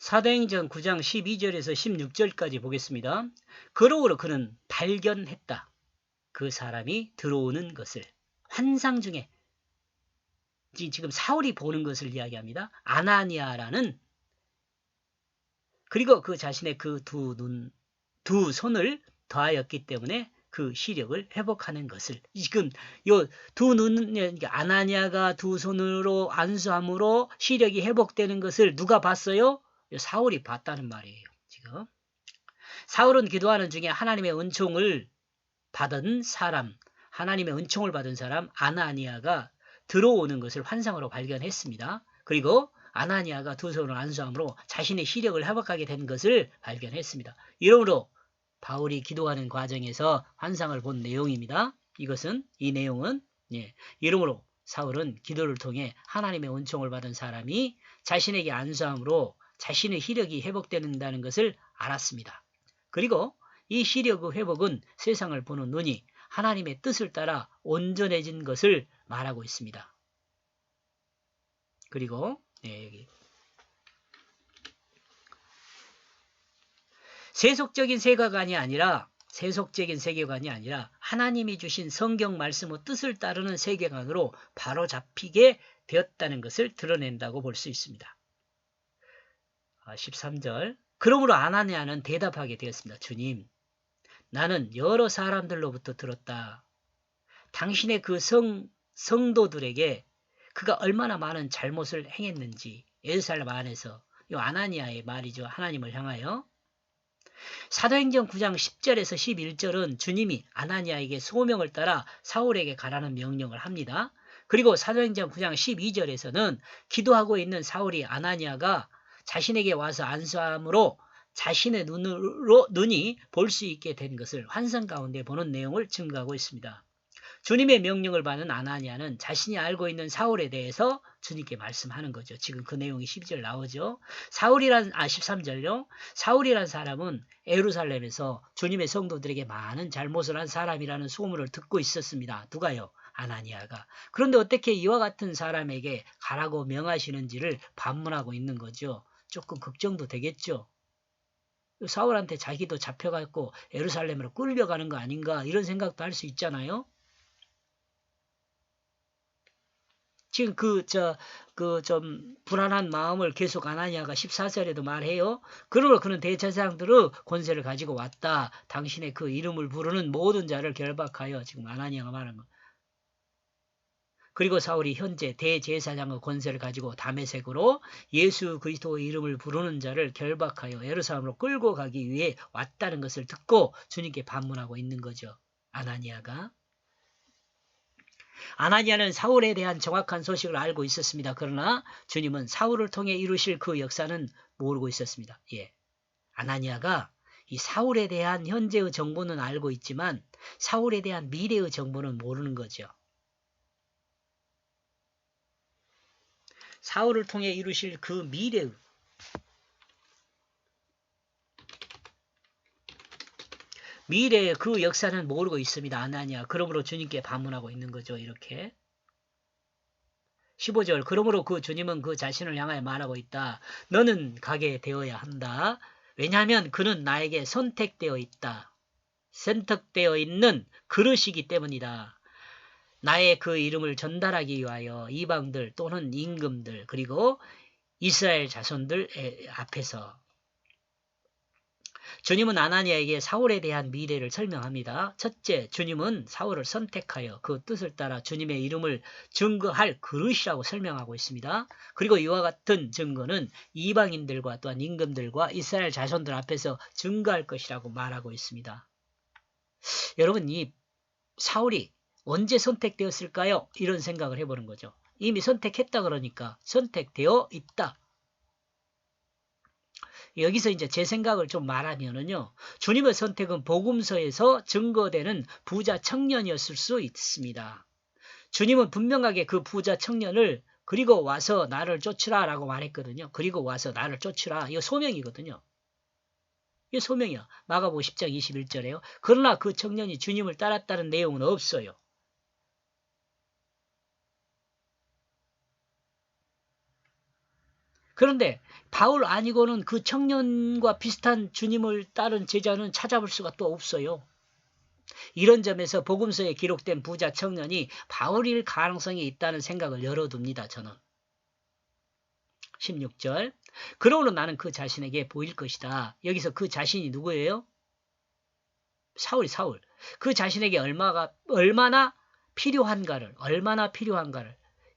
사도행전 9장 12절에서 16절까지 보겠습니다. 그러므로 그는 발견했다. 그 사람이 들어오는 것을 환상 중에 지금 사울이 보는 것을 이야기합니다. 아나니아라는 그리고 그 자신의 그 두 손을 더하였기 때문에 그 시력을 회복하는 것을 지금 요 두 눈 아나니아가 두 손으로 안수함으로 시력이 회복되는 것을 누가 봤어요? 사울이 봤다는 말이에요. 지금 사울은 기도하는 중에 하나님의 은총을 받은 사람, 하나님의 은총을 받은 사람 아나니아가 들어오는 것을 환상으로 발견했습니다. 그리고 아나니아가 두 손을 안수함으로 자신의 시력을 회복하게 된 것을 발견했습니다. 이러므로 바울이 기도하는 과정에서 환상을 본 내용입니다. 이 내용은 이러므로 사울은 기도를 통해 하나님의 은총을 받은 사람이 자신에게 안수함으로 자신의 시력이 회복된다는 것을 알았습니다. 그리고 이 시력의 회복은 세상을 보는 눈이 하나님의 뜻을 따라 온전해진 것을 말하고 있습니다. 그리고 여기 세속적인 세계관이 아니라 하나님이 주신 성경 말씀의 뜻을 따르는 세계관으로 바로잡히게 되었다는 것을 드러낸다고 볼 수 있습니다. 13절 그러므로 아나니아는 대답하게 되었습니다. 주님, 나는 여러 사람들로부터 들었다. 당신의 그 성도들에게 그가 얼마나 많은 잘못을 행했는지 예루살렘 안에서 이 아나니아의 말이죠. 하나님을 향하여. 사도행전 9장 10절에서 11절은 주님이 아나니아에게 소명을 따라 사울에게 가라는 명령을 합니다. 그리고 사도행전 9장 12절에서는 기도하고 있는 사울이 아나니아가 자신에게 와서 안수함으로 자신의 눈이 볼 수 있게 된 것을 환상 가운데 보는 내용을 증거하고 있습니다. 주님의 명령을 받은 아나니아는 자신이 알고 있는 사울에 대해서 주님께 말씀하는 거죠. 지금 그 내용이 12절 나오죠. 13절요. 사울이란 사람은 예루살렘에서 주님의 성도들에게 많은 잘못을 한 사람이라는 소문을 듣고 있었습니다. 누가요? 아나니아가. 그런데 어떻게 이와 같은 사람에게 가라고 명하시는지를 반문하고 있는 거죠. 조금 걱정도 되겠죠. 사울한테 자기도 잡혀갖고 예루살렘으로 끌려가는 거 아닌가 이런 생각도 할 수 있잖아요. 지금 좀 불안한 마음을 계속 아나니아가 14절에도 말해요. 그러므로 그는 대제사장들의 권세를 가지고 왔다. 당신의 그 이름을 부르는 모든 자를 결박하여 지금 아나니아가 말한 거. 그리고 사울이 현재 대제사장의 권세를 가지고 다메섹으로 예수 그리스도의 이름을 부르는 자를 결박하여 예루살렘으로 끌고 가기 위해 왔다는 것을 듣고 주님께 반문하고 있는 거죠. 아나니아가. 아나니아는 사울에 대한 정확한 소식을 알고 있었습니다. 그러나 주님은 사울을 통해 이루실 그 역사는 모르고 있었습니다. 아나니아가 이 사울에 대한 현재의 정보는 알고 있지만 사울에 대한 미래의 정보는 모르는 거죠. 사울을 통해 이루실 그 미래의 그 역사는 모르고 있습니다. 아나니아. 그러므로 주님께 반문하고 있는 거죠. 이렇게. 15절. 그러므로 그 주님은 그 자신을 향하여 말하고 있다. 너는 가게 되어야 한다. 왜냐하면 그는 나에게 선택되어 있다. 선택되어 있는 그릇이기 때문이다. 나의 그 이름을 전달하기 위하여 이방들 또는 임금들 그리고 이스라엘 자손들 앞에서 주님은 아나니아에게 사울에 대한 미래를 설명합니다. 첫째, 주님은 사울을 선택하여 그 뜻을 따라 주님의 이름을 증거할 그릇이라고 설명하고 있습니다. 그리고 이와 같은 증거는 이방인들과 또한 임금들과 이스라엘 자손들 앞에서 증거할 것이라고 말하고 있습니다. 여러분, 이 사울이 언제 선택되었을까요? 이런 생각을 해보는 거죠. 이미 선택했다 그러니까 선택되어 있다. 여기서 이제 제 생각을 좀 말하면은요. 주님의 선택은 복음서에서 증거되는 부자 청년이었을 수 있습니다. 주님은 분명하게 그 부자 청년을 그리고 와서 나를 쫓으라 라고 말했거든요. 그리고 와서 나를 쫓으라. 이거 소명이거든요. 이게 소명이야. 마가복음 10장 21절에요. 그러나 그 청년이 주님을 따랐다는 내용은 없어요. 그런데 바울 아니고는 그 청년과 비슷한 주님을 따른 제자는 찾아볼 수가 또 없어요. 이런 점에서 복음서에 기록된 부자 청년이 바울일 가능성이 있다는 생각을 열어둡니다. 저는. 16절. 그러므로 나는 그 자신에게 보일 것이다. 여기서 그 자신이 누구예요? 사울. 그 자신에게 얼마나 필요한가를,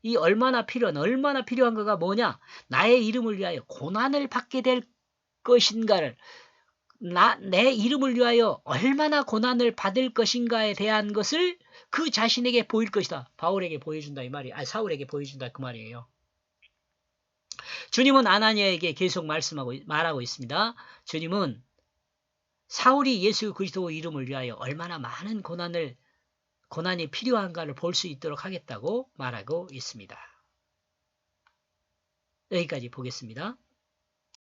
이 얼마나 필요한가가 뭐냐? 나의 이름을 위하여 고난을 받게 될 것인가를, 내 이름을 위하여 얼마나 고난을 받을 것인가에 대한 것을 그 자신에게 보일 것이다. 바울에게 보여준다 이 말이, 사울에게 보여준다 그 말이에요. 주님은 아나니아에게 계속 말하고 있습니다. 주님은 사울이 예수 그리스도 이름을 위하여 얼마나 많은 고난이 필요한가를 볼 수 있도록 하겠다고 말하고 있습니다. 여기까지 보겠습니다.